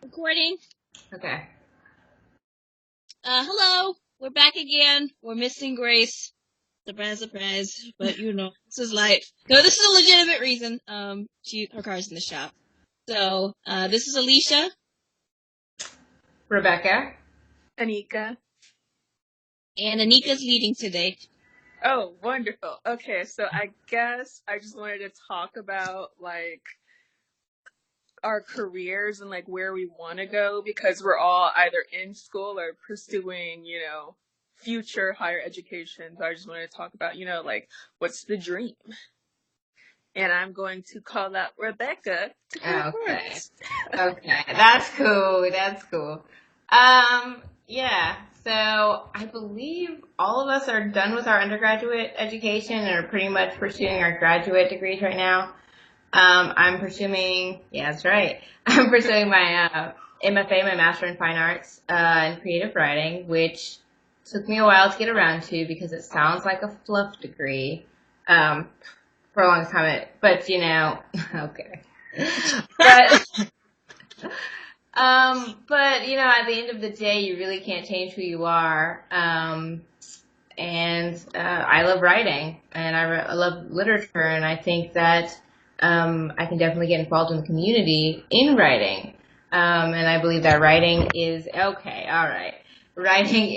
Recording. Okay. Hello. We're back again. We're missing Grace. Surprise, surprise. But this is life. No, this is a legitimate reason. Her car's in the shop. So, this is Alicia. Rebecca. Anika. And Anika's leading today. Oh, wonderful. Okay, so I guess I just wanted to talk about, our careers and, where we want to go, because we're all either in school or pursuing, future higher education. So I just wanted to talk about, what's the dream? And I'm going to call out Rebecca to go first. Okay. That's cool. Yeah. So I believe all of us are done with our undergraduate education and are pretty much pursuing our graduate degrees right now. I'm pursuing, yeah, that's right. I'm pursuing my MFA, my Master in Fine Arts in Creative Writing, which took me a while to get around to because it sounds like a fluff degree for a long time. But okay. But at the end of the day, you really can't change who you are. And I love writing, and I love literature, and I think that I can definitely get involved in the community in writing. And I believe that writing is okay. All right, writing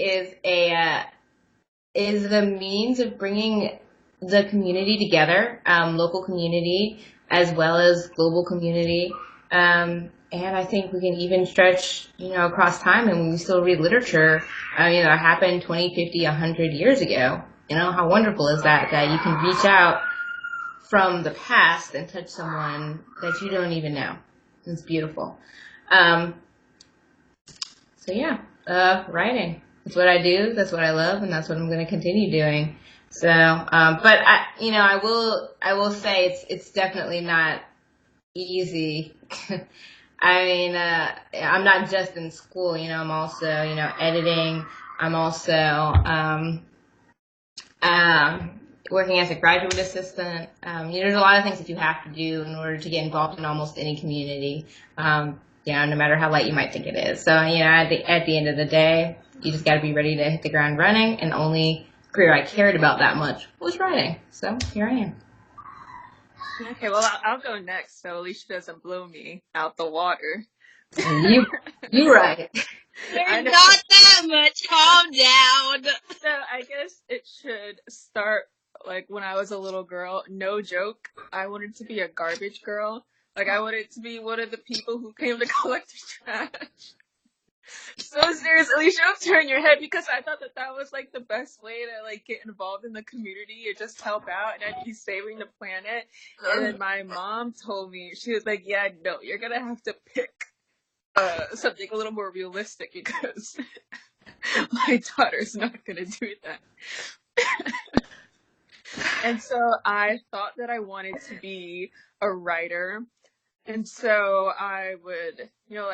is the means of bringing the community together, local community as well as global community. And I think we can even stretch, across time, and we still read literature, that happened 20, 50, 100 years ago. How wonderful is that you can reach out from the past and touch someone that you don't even know. It's beautiful. So yeah, writing. It's what I do, that's what I love, and that's what I'm going to continue doing. So, but I will say it's definitely not easy. I mean, I'm not just in school, I'm also, editing. I'm also, working as a graduate assistant. There's a lot of things that you have to do in order to get involved in almost any community. No matter how light you might think it is. So, at the end of the day, you just got to be ready to hit the ground running, and the only career I cared about that much was writing. So, here I am. Okay, well, I'll go next so Alicia doesn't blow me out the water. You right. There's not that much. Calm down. So I guess it should start when I was a little girl. No joke. I wanted to be a garbage girl. I wanted to be one of the people who came to collect the trash. So seriously, don't turn your head, because I thought that was the best way to get involved in the community and just help out, and I'd be saving the planet. And then my mom told me, she was like, "Yeah, no, you're gonna have to pick something a little more realistic, because my daughter's not gonna do that." And so I thought that I wanted to be a writer. And so I would,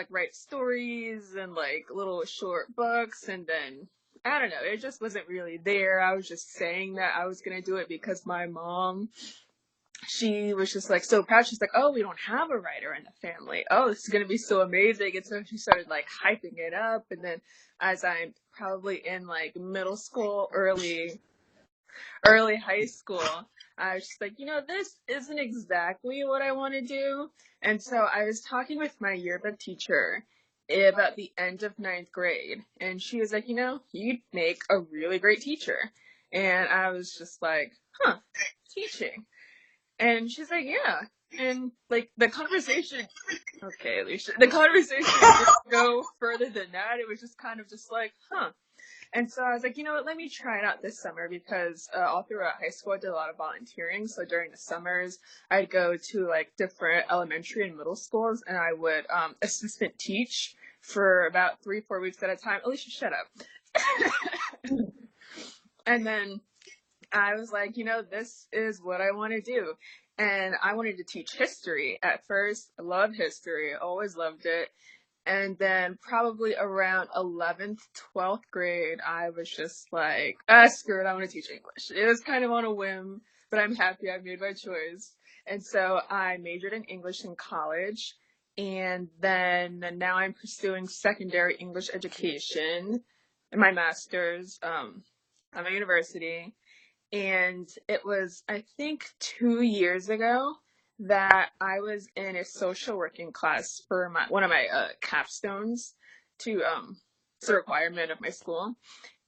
write stories and little short books. And then, I don't know, it just wasn't really there. I was just saying that I was going to do it because my mom, she was just so proud. She's like, "Oh, we don't have a writer in the family. Oh, this is going to be so amazing." And so she started hyping it up. And then as I'm probably in middle school, early high school, I was just like, this isn't exactly what I want to do. And so I was talking with my yearbook teacher about the end of 9th grade, and she was like, "You'd make a really great teacher." And I was just like, teaching. And she's like, "Yeah." And the conversation, okay, Alicia, the conversation didn't go further than that. It was just kind of just and so I was like, you know what, let me try it out this summer, because all throughout high school I did a lot of volunteering. So during the summers, I'd go to different elementary and middle schools, and I would assistant teach for about 3-4 weeks at a time. Alicia, shut up. And then I was like, this is what I want to do. And I wanted to teach history at first. I love history. Always loved it. And then probably around 11th, 12th grade, I was just like, screw it, I want to teach English. It was kind of on a whim, but I'm happy I made my choice. And so I majored in English in college. And then now I'm pursuing secondary English education in my master's at my university. And it was, I think, 2 years ago that I was in a social working class for one of my capstones to it's a requirement of my school.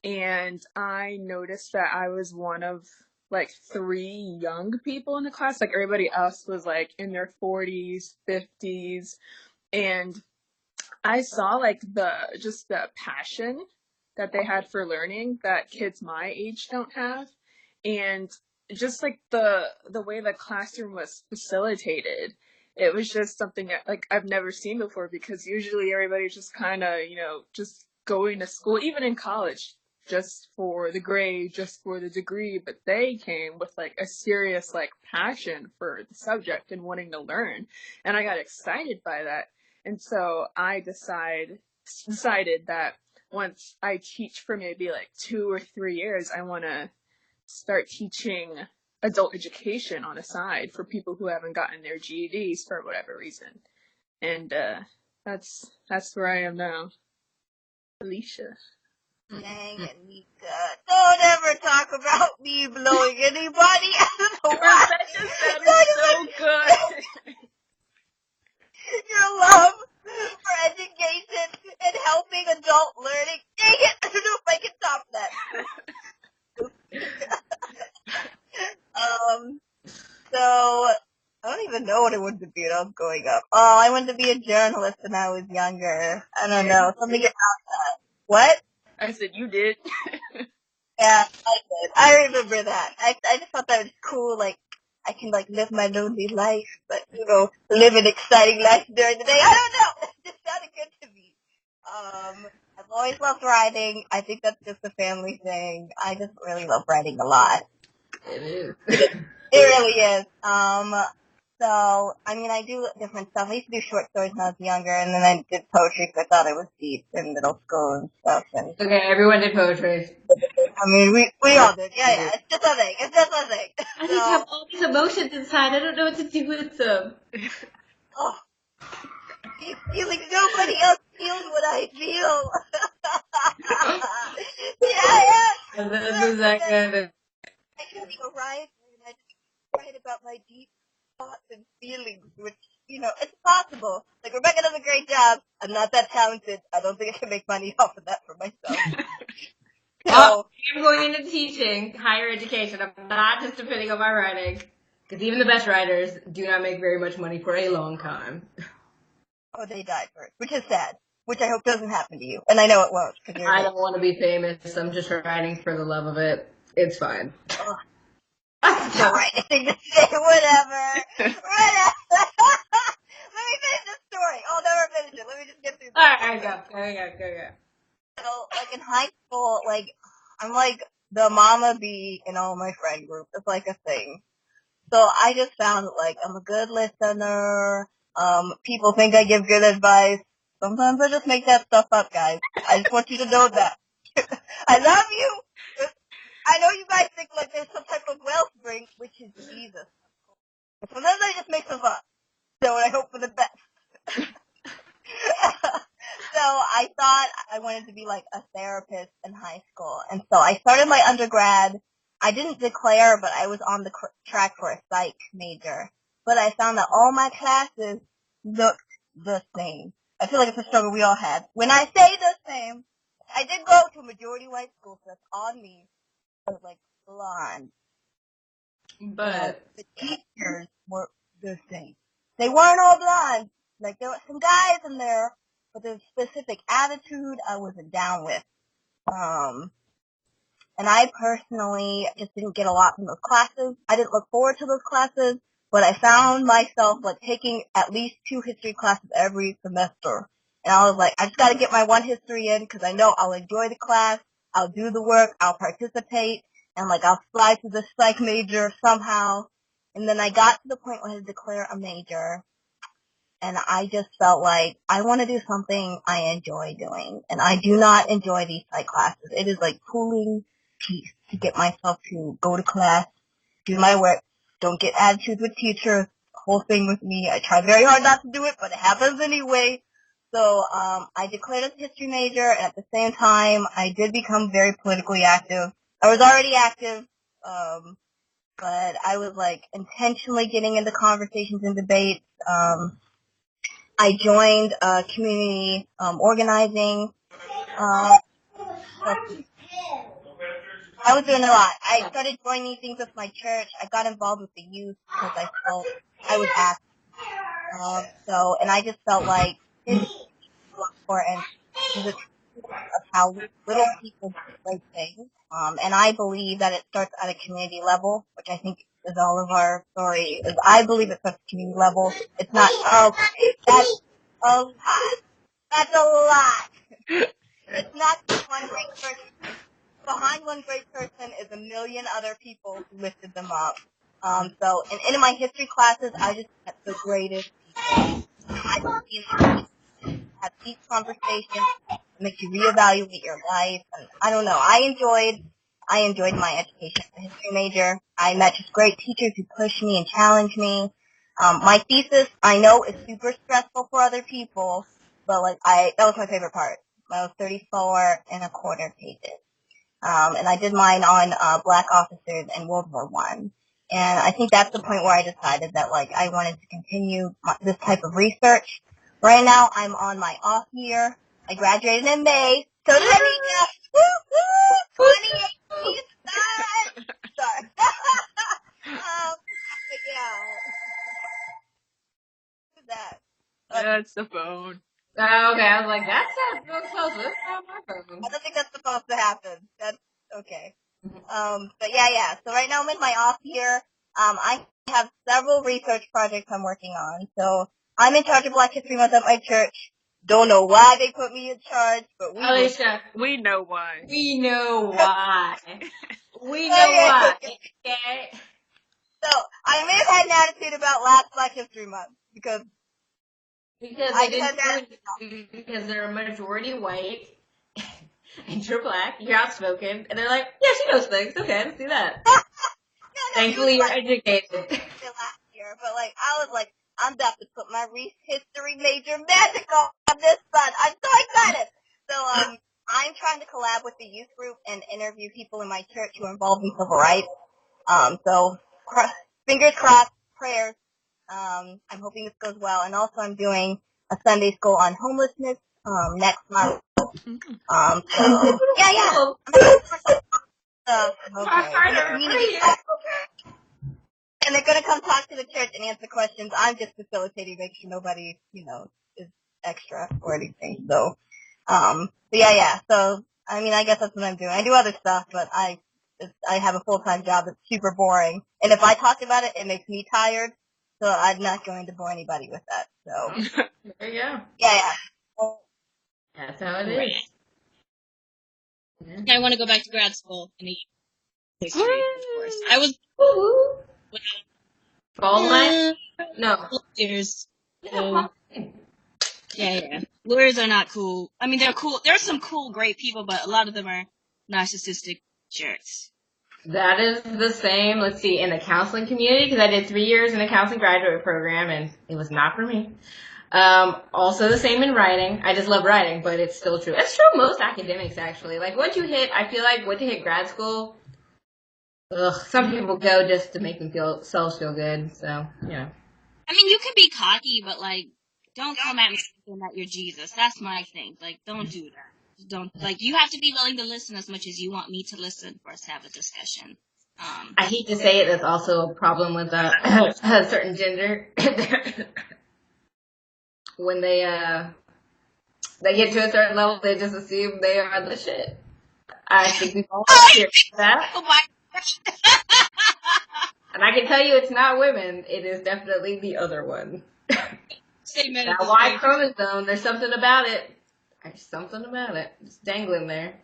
And I noticed that I was one of like 3 young people in the class. Like everybody else was like in their 40s, 50s, and I saw like the passion that they had for learning that kids my age don't have, and just like the way the classroom was facilitated, it was just something that, like, I've never seen before, because usually everybody's just kind of, just going to school, even in college, just for the grade, just for the degree, but they came with like a serious like passion for the subject and wanting to learn, and I got excited by that. And so I decided that once I teach for maybe like 2 or 3 years, I want to start teaching adult education on the side for people who haven't gotten their GEDs for whatever reason. And that's where I am now. Alicia. Dang it, Nika. Don't ever talk about me blowing anybody out of the water. Rebecca said it's so good. Your love for education and helping adult learning. Dang it! I don't know if I can top that. So, I don't even know what I wanted to be when I was growing up. Oh, I wanted to be a journalist when I was younger. I don't know. Something about that. What? I said you did. Yeah, I did. I remember that. I just thought that was cool. Like, I can like live my lonely life, but live an exciting life during the day. I don't know. It just sounded good to me. I've always loved writing. I think that's just a family thing. I just really love writing a lot. It is. It really is. So, I mean, I do different stuff. I used to do short stories when I was younger, and then I did poetry because I thought it was deep in middle school and stuff. And Okay, everyone did poetry. I mean, we all did. Yeah. It's just a thing. It's just a thing. I just have all these emotions inside. I don't know what to do with them. Oh, these feelings, nobody else feels what I feel. Yeah. And this is that good. I can be a writer, and I just write about my deep thoughts and feelings, which, it's possible. Like, Rebecca does a great job. I'm not that talented. I don't think I can make money off of that for myself. Well, I'm going into teaching, higher education. I'm not just depending on my writing. Because even the best writers do not make very much money for a long time. Oh, they died first, which is sad. Which I hope doesn't happen to you. And I know it won't. I don't want to be famous. I'm just writing for the love of it. It's fine. Oh. That's the right thing to say. Whatever. Let me finish this story. I'll never finish it. Let me just get through this. Alright, go. So, like, in high school, like, I'm like the mama bee in all my friend group. It's like a thing. So I just found that, like, I'm a good listener. People think I give good advice. Sometimes I just make that stuff up, guys. I just want you to know that. I love you. I know you guys think like there's some type of wellspring, which is Jesus. Sometimes I just make stuff up. So I hope for the best. So I thought I wanted to be like a therapist in high school. And so I started my undergrad. I didn't declare, but I was on the track for a psych major. But I found that all my classes looked the same. I feel like it's a struggle we all had. When I say the same, I did go to a majority white school, so that's on me. I was like blonde. But the teachers were the same. They weren't all blonde. Like, there were some guys in there, but there's a specific attitude I wasn't down with. And I personally just didn't get a lot from those classes. I didn't look forward to those classes, but I found myself, like, taking at least 2 history classes every semester. And I was like, I just gotta get my 1 history in, because I know I'll enjoy the class, I'll do the work, I'll participate, and, like, I'll slide to the psych major somehow. And then I got to the point where I had to declare a major, and I just felt like I want to do something I enjoy doing. And I do not enjoy these psych classes. It is like pulling teeth to get myself to go to class, do my work, don't get attitudes with teachers. whole thing with me. I try very hard not to do it, but it happens anyway. So, I declared as a history major, and at the same time, I did become very politically active. I was already active, but I was like intentionally getting into conversations and debates. I joined community organizing. Uh, I was doing a lot. I started joining things with my church. I got involved with the youth because I felt I was active. And I just felt like it's important because it's of how little people do great things. And I believe that it starts at a community level, which I think is all of our story. Is I believe it starts at a community level. It's not, that's a lot. That's a lot. It's not one great person. Behind one great person is a million other people who lifted them up. In my history classes, I just met the greatest people. I believe have deep conversations that make you reevaluate your life. And I don't know. I enjoyed my education as a history major. I met just great teachers who pushed me and challenged me. My thesis, I know, is super stressful for other people, but that was my favorite part. That was 34 and a quarter pages. And I did mine on black officers in World War One. And I think that's the point where I decided that I wanted to continue this type of research. Right now, I'm on my off year. I graduated in May. So did Anita. Woo woo! 2018 stars. Sorry. But yeah. Who's that? That's the phone. Oh, okay, I was like, that's not close. That's not my phone. I don't think that's supposed to happen. That's okay. But yeah. So right now I'm in my off year. I have several research projects I'm working on. So I'm in charge of Black History Month at my church. Don't know why they put me in charge, but Alicia, We know why. we know why. We know why. Okay? So I may have had an attitude about last Black History Month because Because I they just had that. didn't because they're a majority white and you're black, you're outspoken, and they're like, yeah, she knows things. Okay, let's do that. No, Thankfully, it you're was educated. last year, but I was like, I'm about to put my history major magic on this one. I'm so excited. So I'm trying to collab with the youth group and interview people in my church who are involved in civil rights. Fingers crossed, prayers. I'm hoping this goes well, and also I'm doing a Sunday school on homelessness next month. Yeah. Okay. And they're gonna come talk to the church and answer questions. I'm just facilitating, make sure nobody, is extra or anything. So, but yeah. So, I guess that's what I'm doing. I do other stuff, but I have a full-time job that's super boring. And if I talk about it, it makes me tired. So I'm not going to bore anybody with that. So, There you go. yeah. That's how it is. I want to go back to grad school in history, of course. I was Bald line? No. years. Yeah. Yeah. Lawyers are not cool. I mean, they're cool. There's some cool, great people, but a lot of them are narcissistic jerks. That is the same, let's see, in the counseling community, because I did 3 years in a counseling graduate program, and it was not for me. Also the same in writing. I just love writing, but it's still true. It's true of most academics, actually. Once you hit grad school, some people go just to make themselves feel good, so, yeah. I mean, you can be cocky, but, don't come at me thinking that you're Jesus. That's my thing. Don't do that. Don't, you have to be willing to listen as much as you want me to listen for us to have a discussion. I hate to say it, that's also a problem with a certain gender. When they get to a certain level, they just assume they are the shit. I think we've all experienced that. Oh my And I can tell you it's not women, it is definitely the other one. statement. That Y chromosome, there's something about it. There's something about it. It's dangling there.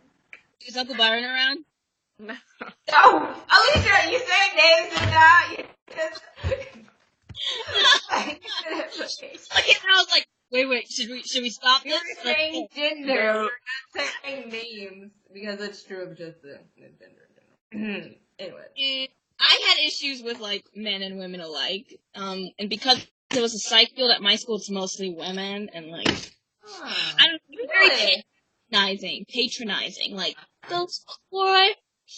Is Uncle Byron around? No. Oh, Alicia, you say names and now you just... Okay, I was like, wait, should we stop You're this? saying gender, you're not saying names, because it's true of just the gender in general. Anyway. I had issues with, like, men and women alike. And because it was a psych field at my school, it's mostly women, and, like, I don't know, very patronizing, like, those poor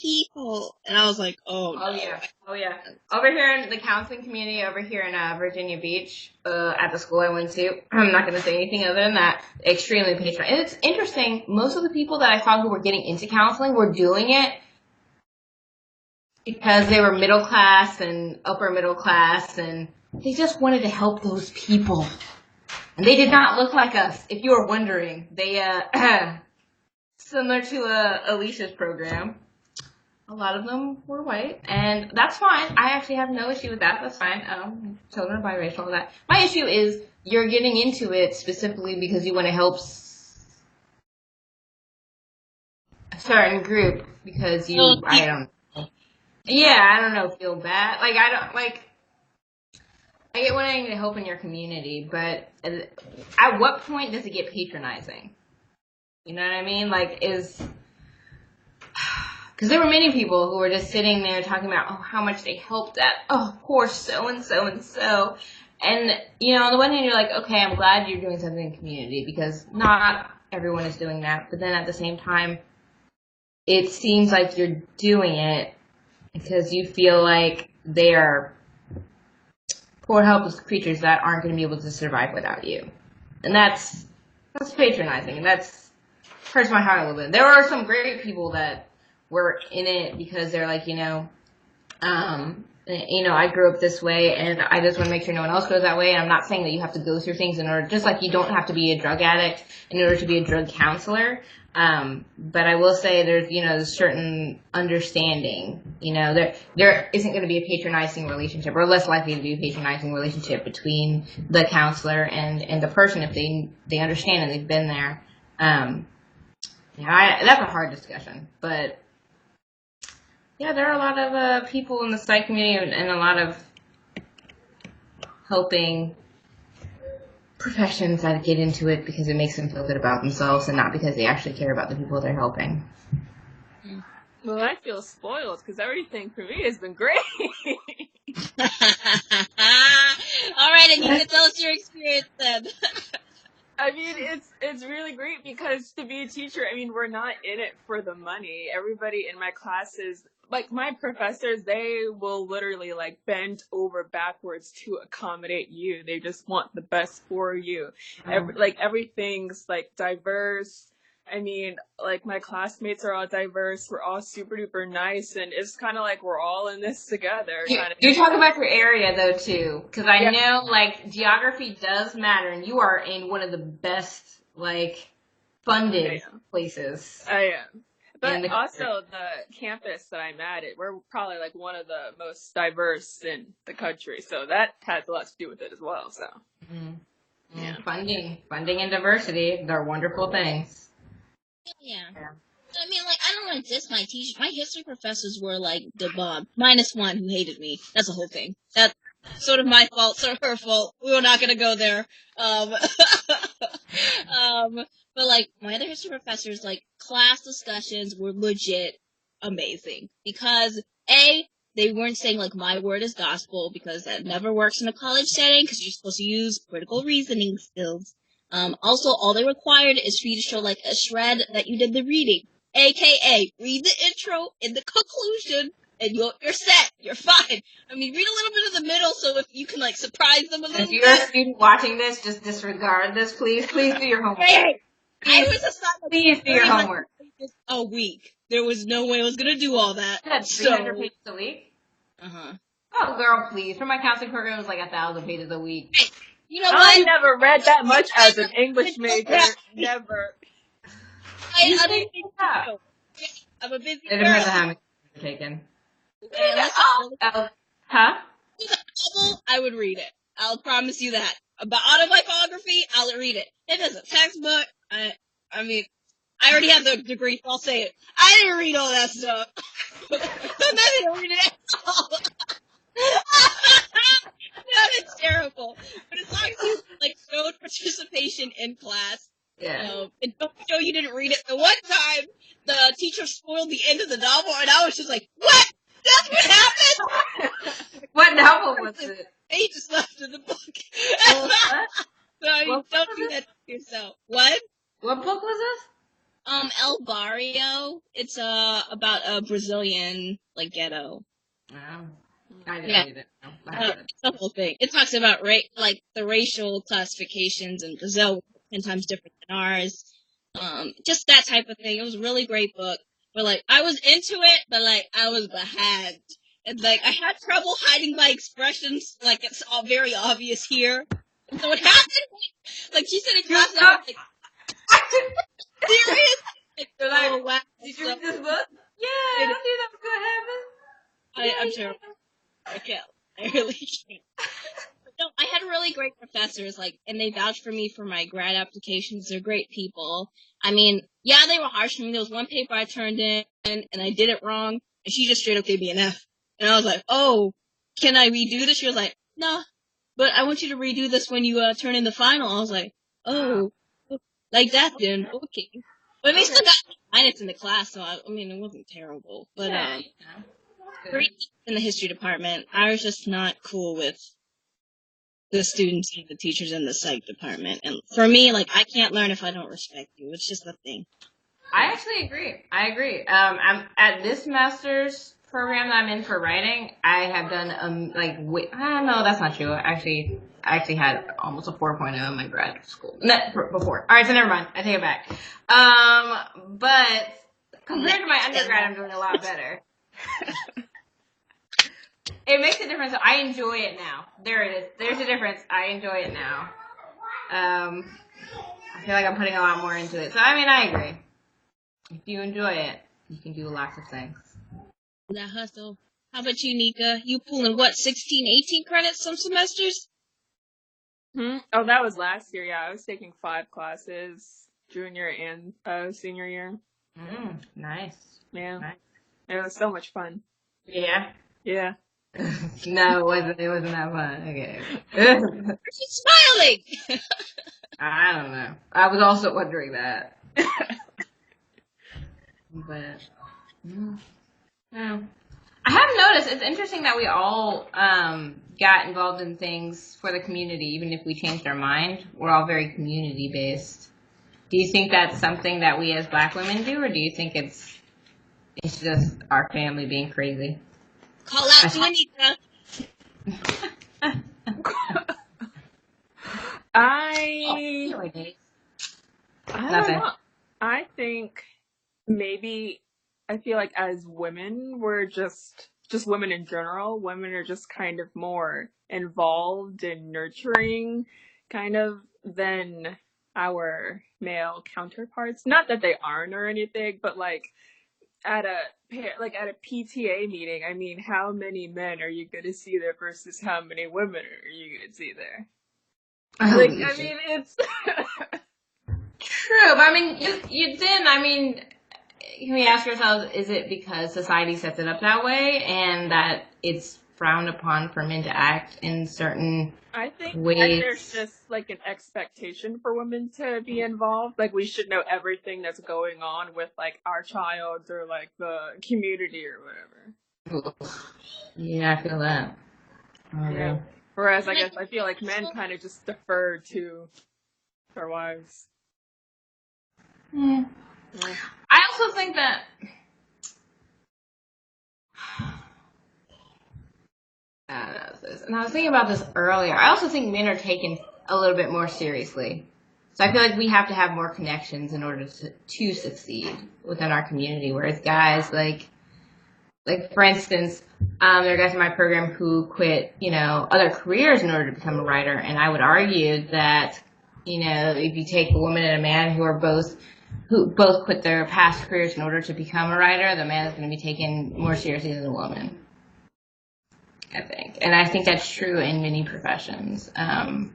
people. And I was like, oh no. Oh yeah. Over here in the counseling community, over here in Virginia Beach, at the school I went to, I'm not going to say anything other than that, extremely patronizing. And it's interesting, most of the people that I saw who were getting into counseling were doing it because they were middle class and upper middle class, and they just wanted to help those people. And they did not look like us, if you were wondering. They, similar to Alicia's program, a lot of them were white, and that's fine. I actually have no issue with that. That's fine. Children are biracial, all that. My issue is you're getting into it specifically because you want to help a certain group because I don't know, feel bad. Like, I get wanting to help in your community, but at what point does it get patronizing? You know what I mean? Like, because there were many people who were just sitting there talking about, oh, how much they helped that, oh, poor so-and-so and so. And, you know, on the one hand, you're like, okay, I'm glad you're doing something in the community because not everyone is doing that. But then at the same time, it seems like you're doing it because you feel like they are poor, helpless creatures that aren't going to be able to survive without you. And that's patronizing, and that's hurts my heart a little bit. There are some great people that were in it because they're like, I grew up this way, and I just want to make sure no one else goes that way. And I'm not saying that you have to go through things in order, just like you don't have to be a drug addict in order to be a drug counselor. But I will say there's, a certain understanding, there isn't going to be a patronizing relationship, or less likely to be a patronizing relationship between the counselor and the person if they understand and they've been there. That's a hard discussion, but yeah, there are a lot of people in the psych community and a lot of helping professions that get into it because it makes them feel good about themselves and not because they actually care about the people they're helping. Well, I feel spoiled because everything for me has been great. All right, and you can tell us your experience then. I mean, it's really great because to be a teacher, I mean, we're not in it for the money. Everybody in my classes, like my professors, they will literally like bend over backwards to accommodate you. They just want the best for you. Everything's like diverse. I mean, like my classmates are all diverse. We're all super duper nice, and it's kind of like we're all in this together. You talk about your area though too, because I know like geography does matter, and you are in one of the best funded places. I am. But also the campus that I'm at, we're probably like one of the most diverse in the country, so that has a lot to do with it as well. So, yeah, funding and diversity, they're wonderful things. Yeah. I mean, I don't want to diss my teachers. My history professors were the bomb. Minus one who hated me. That's the whole thing. That's sort of my fault, sort of her fault. We were not going to go there. But my other history professors, class discussions were legit amazing. Because, A, they weren't saying my word is gospel, because that never works in a college setting, because you're supposed to use critical reasoning skills. Also, all they required is for you to show a shred that you did the reading, aka read the intro and the conclusion, and you're set. You're fine. I mean, read a little bit of the middle so if you can surprise them a little bit. If you're a student watching this, just disregard this, please. Please do your homework. I was assigned please do your homework. A week. There was no way I was gonna do all that. That's 300 pages a week. Oh, girl, please. For my counseling program, it was 1,000 pages a week. Hey, you know what? I never read that much as an English major. Never. I'm a busy girl. It depends on how many you're taking. Huh? I would read it. I'll promise you that. About autobiography, I'll read it. If it's a textbook, I mean, I already have the degree, so I'll say it. I didn't read all that stuff. I'm not gonna read it at all. That's terrible. But as long as you showed participation in class, and don't show you didn't read it. The one time the teacher spoiled the end of the novel, and I was just like, "What? That's what happened. What novel was it? Pages left in the book. What? Sorry, What book don't was do it? that to yourself. What? What book was this? El Barrio. It's about a Brazilian like ghetto. Oh, I Yeah. didn't know. I haven't read it. It's the whole thing. It talks about like the racial classifications in Brazil, 10 times different than ours. Just that type of thing. It was a really great book. But like, I was into it, but like, I was behind. And like, I had trouble hiding my expressions. Like, it's all very obvious here. And so what happened? Like, she said in class, and I was like, serious? Like, You're like, oh wow. did you So, read this book? Yeah, I knew that was gonna happen. I'm sure I can't. I really can't. No, I had really great professors, like, and they vouched for me for my grad applications. They're great people. I mean, yeah, they were harsh on me. There was one paper I turned in, and I did it wrong, and she just straight up gave me an F. And I was like, oh, can I redo this? She was like, no, but I want you to redo this when you turn in the final. I was like, oh, like that then, okay. But they still got minus in the class, so I mean, it wasn't terrible. But, great in the history department. I was just not cool with the students and the teachers in the psych department. And for me, like, I can't learn if I don't respect you. It's just a thing. I actually agree. I agree. I'm at this master's program that I'm in for writing. I have done no, that's not true. I actually had almost a 4.0 in my grad school before. All right, so never mind. I take it back. But compared to my undergrad, I'm doing a lot better. It makes a difference. I enjoy it now. There it is. There's a difference. I enjoy it now. I feel like I'm putting a lot more into it. So, I mean, I agree. If you enjoy it, you can do lots of things. That hustle. How about you, Nika? You pulling what, 16, 18 credits some semesters? Oh, that was last year. Yeah, I was taking 5 classes, junior and senior year. Nice. Yeah, Nice. it was so much fun. Yeah. Yeah. No, it wasn't. It wasn't that fun. Okay. She's smiling! I don't know. I was also wondering that. But no. I have noticed it's interesting that we all got involved in things for the community, even if we changed our mind. We're all very community based. Do you think that's something that we as Black women do, or do you think it's just our family being crazy? Call out to Nika. I don't know. I think maybe I feel like as women, we're just women in general. Women are just kind of more involved and nurturing, kind of than our male counterparts. Not that they aren't or anything, but like at a PTA meeting, I mean, how many men are you going to see there versus how many women are you going to see there? Like, I mean, it's true, but I mean, you did. I mean, can we ask ourselves, is it because society sets it up that way and that it's frowned upon for men to act in certain I think ways? that there's just like an expectation for women to be involved. Like we should know everything that's going on with like our child or like the community or whatever. Yeah, I feel that. Yeah. Whereas I guess I feel like men kind of just defer to their wives. Yeah. I also think that and I was thinking about this earlier. I also think men are taken a little bit more seriously. So I feel like we have to have more connections in order to succeed within our community. Whereas guys, like for instance, there are guys in my program who quit, other careers in order to become a writer. And I would argue that, if you take a woman and a man who both quit their past careers in order to become a writer, the man is going to be taken more seriously than the woman. I think. And I think that's true in many professions. Maybe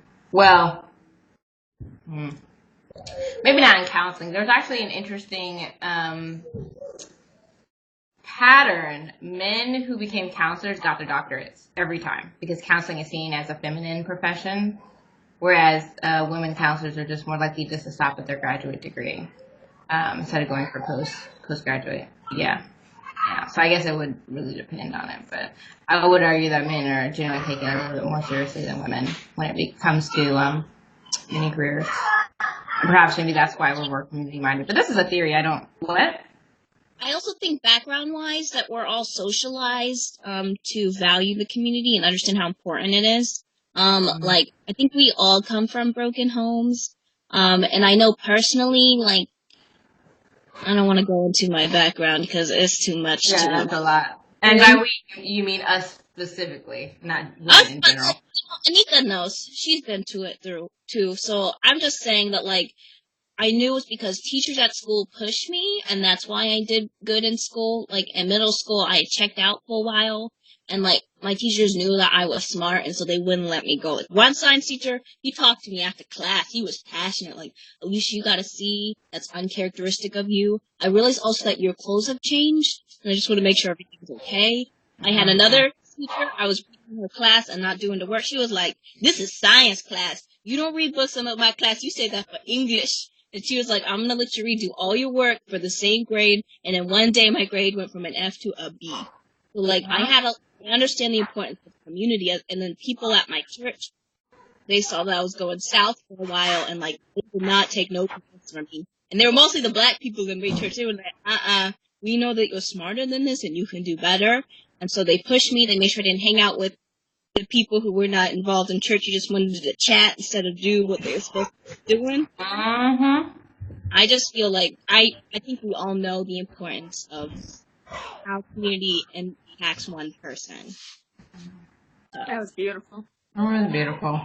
not in counseling. There's actually an interesting pattern. Men who became counselors got their doctorates every time because counseling is seen as a feminine profession, whereas women counselors are just more likely just to stop at their graduate degree instead of going for postgraduate. Yeah. Yeah, so I guess it would really depend on it, but I would argue that men are generally taken a little bit more seriously than women when it comes to many careers. And perhaps maybe that's why we're more community minded. But this is a theory. I don't. What? I also think background-wise that we're all socialized to value the community and understand how important it is. Like, I think we all come from broken homes. And I know personally, like, I don't want to go into my background because it's too much Yeah, to that's a lot. And by we, you mean us specifically, not women in general. Anika knows. She's been to it through, too. So I'm just saying that, like, I knew it was because teachers at school pushed me, and that's why I did good in school. Like, in middle school, I checked out for a while, and, like, my teachers knew that I was smart, and so they wouldn't let me go. Like, one science teacher, he talked to me after class. He was passionate, like, Alicia, you gotta see, that's uncharacteristic of you. I realized also that your clothes have changed, and I just want to make sure everything's okay. I had another teacher, I was reading her class and not doing the work. She was like, this is science class. You don't read books in my class, you say that for English. And she was like, I'm going to let you redo all your work for the same grade. And then one day my grade went from an F to a B. So, like, I understand the importance of community. And then people at my church, they saw that I was going south for a while. And, like, they did not take no offense from me. And they were mostly the black people in my church. They were like, we know that you're smarter than this and you can do better. And so they pushed me. They made sure I didn't hang out with the people who were not involved in church. You just wanted to chat instead of do what they were supposed to be doing. I just feel like I think we all know the importance of how community impacts one person. So. That was beautiful. That was beautiful.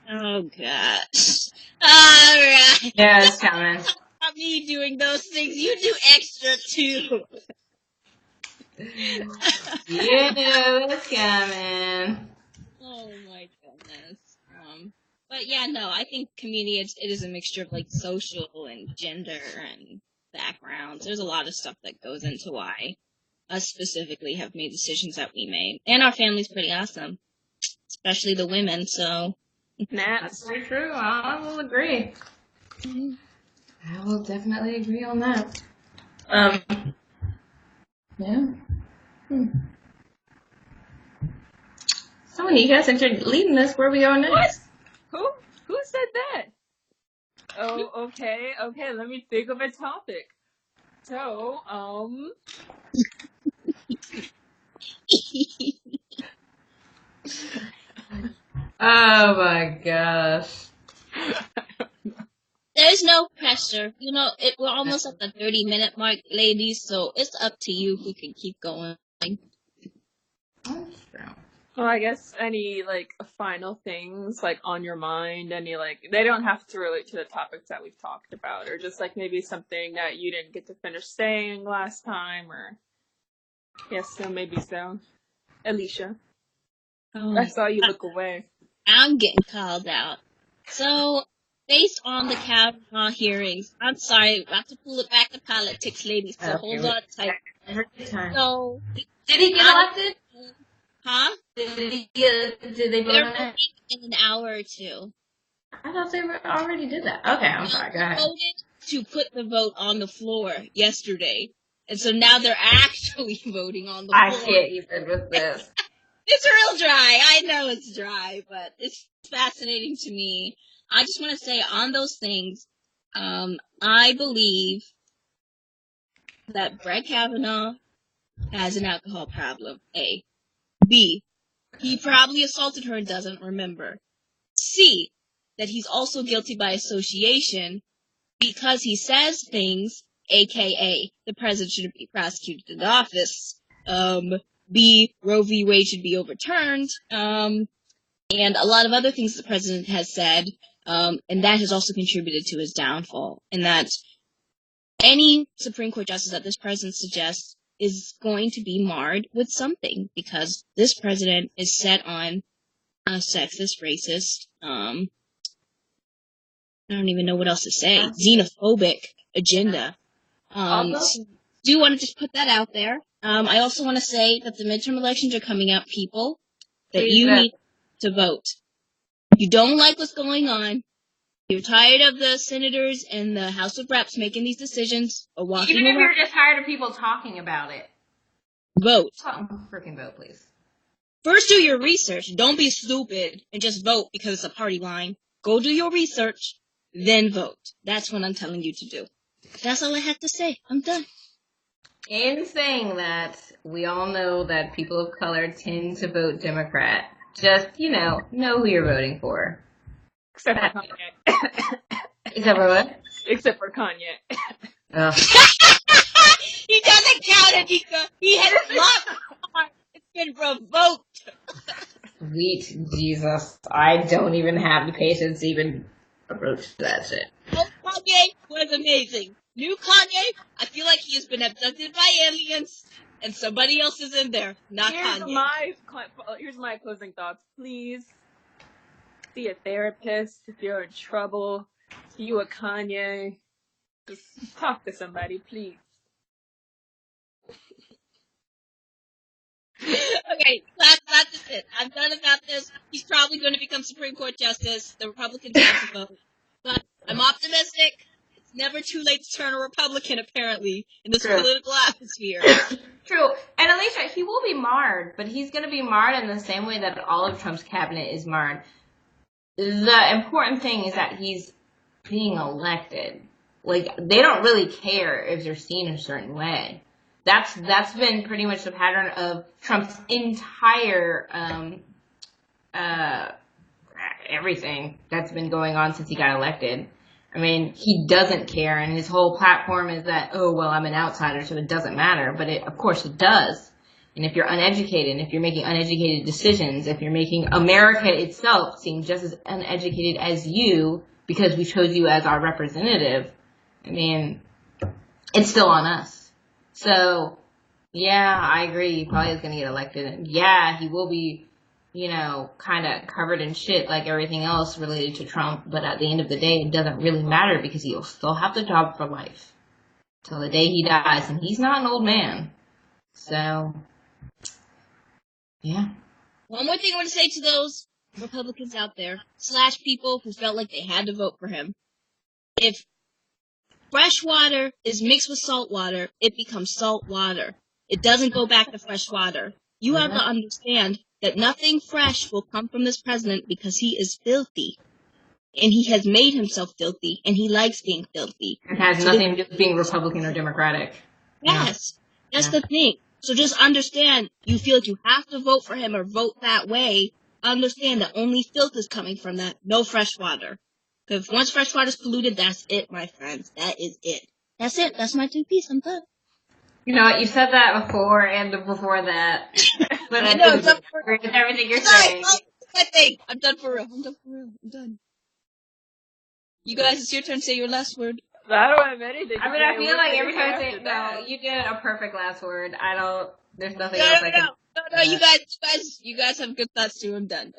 Oh gosh. Alright. Yeah, it's coming. Not me doing those things. You do extra too. Yeah, it's coming. Oh my goodness. But yeah, no, I think community, it is a mixture of like social and gender and backgrounds. There's a lot of stuff that goes into why us specifically have made decisions that we made. And our family's pretty awesome. Especially the women, so. That's very true. I will agree. I will definitely agree on that. Yeah. So, Anika, since you're leading this, where are we going next? Who said that? Oh, okay, let me think of a topic. So, Oh my gosh. There's no pressure. You know, we're almost at the 30-minute mark, ladies, so it's up to you who can keep going. That's true. well, I guess any, like, final things, like, on your mind, any, like, they don't have to relate to the topics that we've talked about, or just, like, maybe something that you didn't get to finish saying last time, or, yes, so maybe so. Alicia, I saw you look away. I'm getting called out. So, based on the Kavanaugh hearings, I'm sorry, I have to pull it back to politics, ladies, so hold on tight. So, did he get elected? Huh? Did they vote They're on voting it? in an hour or two. I thought they already did that. Okay, I'm sorry. Go ahead. They voted to put the vote on the floor yesterday. And so now they're actually voting on the floor. I can't even with this. It's real dry. I know it's dry, but it's fascinating to me. I just want to say on those things, I believe that Brett Kavanaugh has an alcohol problem, A. B. He probably assaulted her and doesn't remember. C. That he's also guilty by association because he says things, aka the president shouldn't be prosecuted in office. B. Roe v. Wade should be overturned. And a lot of other things the president has said, and that has also contributed to his downfall. And that any Supreme Court justice that this president suggests is going to be marred with something because this president is set on a sexist, racist, I don't even know what else to say, xenophobic agenda. Do want to just put that out there. I also want to say that the midterm elections are coming up, people, that you need to vote. If you don't like what's going on, You're tired of the senators and the House of Reps making these decisions or walking Even if around. you're just tired of people talking about it. Vote. Freaking vote, please. First, do your research. Don't be stupid and just vote because it's a party line. Go do your research, then vote. That's what I'm telling you to do. That's all I have to say. I'm done. In saying that, we all know that people of color tend to vote Democrat. Just, know who you're voting for. Except for Kanye. Except for what? Except for Kanye. Ugh. He doesn't count, Anika. He has lost. It's been revoked. Sweet Jesus. I don't even have the patience to even approach that shit. Old Kanye was amazing. New Kanye, I feel like he has been abducted by aliens, and somebody else is in there, not Kanye. Here's my closing thoughts. Please see a therapist if you're in trouble. You a Kanye. Just talk to somebody, please. Okay, that's it. I'm done about this. He's probably going to become Supreme Court Justice. The Republicans have to vote. But I'm optimistic. It's never too late to turn a Republican, apparently, in this political atmosphere. True. And Alicia, he will be marred, but he's going to be marred in the same way that all of Trump's cabinet is marred. The important thing is that he's being elected. Like, they don't really care if they're seen a certain way. That's been pretty much the pattern of Trump's entire everything that's been going on since he got elected. I mean, he doesn't care, and his whole platform is that, oh, well, I'm an outsider, so it doesn't matter. But of course it does. And if you're uneducated, if you're making uneducated decisions, if you're making America itself seem just as uneducated as you because we chose you as our representative, I mean, it's still on us. So, yeah, I agree. He probably is going to get elected. And yeah, he will be, kind of covered in shit like everything else related to Trump. But at the end of the day, it doesn't really matter because he'll still have the job for life till the day he dies. And he's not an old man. So, yeah. One more thing I want to say to those Republicans out there, / people who felt like they had to vote for him. If fresh water is mixed with salt water, it becomes salt water. It doesn't go back to fresh water. You have to understand that nothing fresh will come from this president because he is filthy. And he has made himself filthy, and he likes being filthy. It has nothing to do with being Republican or Democratic. Yes, that's the thing. So just understand, you feel like you have to vote for him or vote that way, understand that only filth is coming from that, no fresh water. Because once fresh water is polluted, that's it, my friends. That is it. That's it. That's my 2 piece. I'm done. You know what? You said that before and before that. But I know. I agree with everything you're saying. I think I'm done for real. I'm done. You guys, it's your turn to say your last word. I don't have anything. I mean, I feel like every time I say it, no, you did a perfect last word. There's nothing else I can. No, you guys have good thoughts too. I'm done.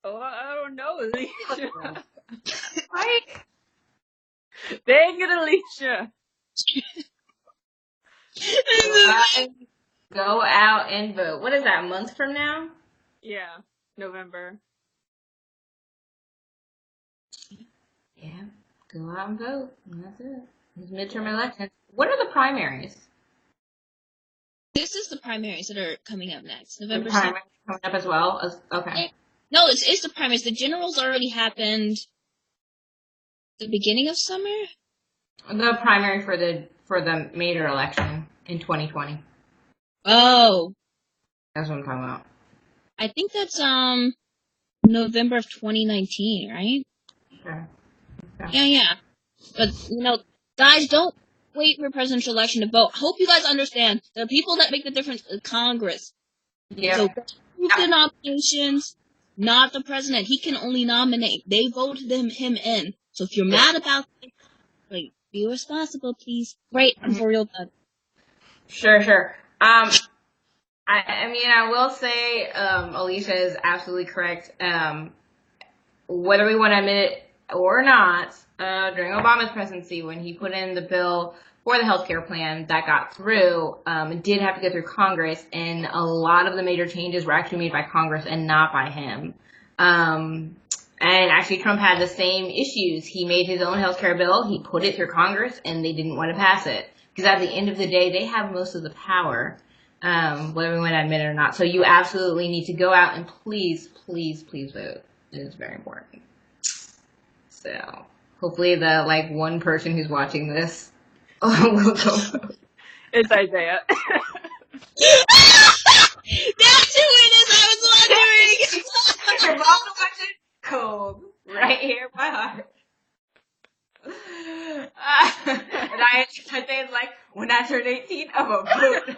Oh, I don't know, Alicia. Like, dang it, Alicia. Go out and vote. What is that, a month from now? Yeah, November. Yeah, go out and vote. And that's it. It's midterm elections. What are the primaries? This is the primaries that are coming up next. November 7th. The primaries coming up as well? Okay. No, it's the primaries. The generals already happened the beginning of summer. The primary for the major election in 2020. Oh. That's what I'm talking about. I think that's November of 2019, right? Okay. Yeah. But guys, don't wait for a presidential election to vote. I hope you guys understand the people that make the difference is Congress. Yeah. So approve the nominations, not the president. He can only nominate. They voted him in. So if you're mad about it, be responsible, please. Great, I'm for real done. Sure. I mean, I will say, Alicia is absolutely correct. Whether we want to admit it or not, during Obama's presidency, when he put in the bill for the healthcare plan that got through, it did have to go through Congress, and a lot of the major changes were actually made by Congress and not by him. And actually, Trump had the same issues. He made his own healthcare bill. He put it through Congress, and they didn't want to pass it because at the end of the day, they have most of the power, whether we want to admit it or not. So you absolutely need to go out and please, please, please vote. It is very important. So hopefully, the one person who's watching this will go vote. It's Isaiah. That's who it is. I was wondering. Your mom will watch it cold right here in my heart. And I said, when I turn 18, I'm going to vote.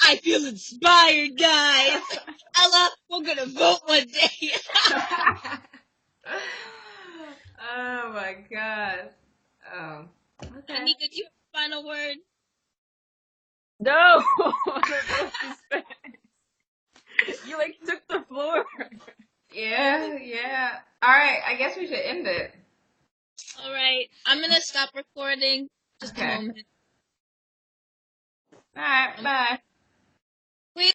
I feel inspired, guys. Ella, we're gonna vote one day. Oh my god. Oh. Okay. Anika, do you have a final word? No! You took the floor. Yeah. Alright, I guess we should end it. Alright, I'm gonna stop recording. Just a moment. Alright, bye.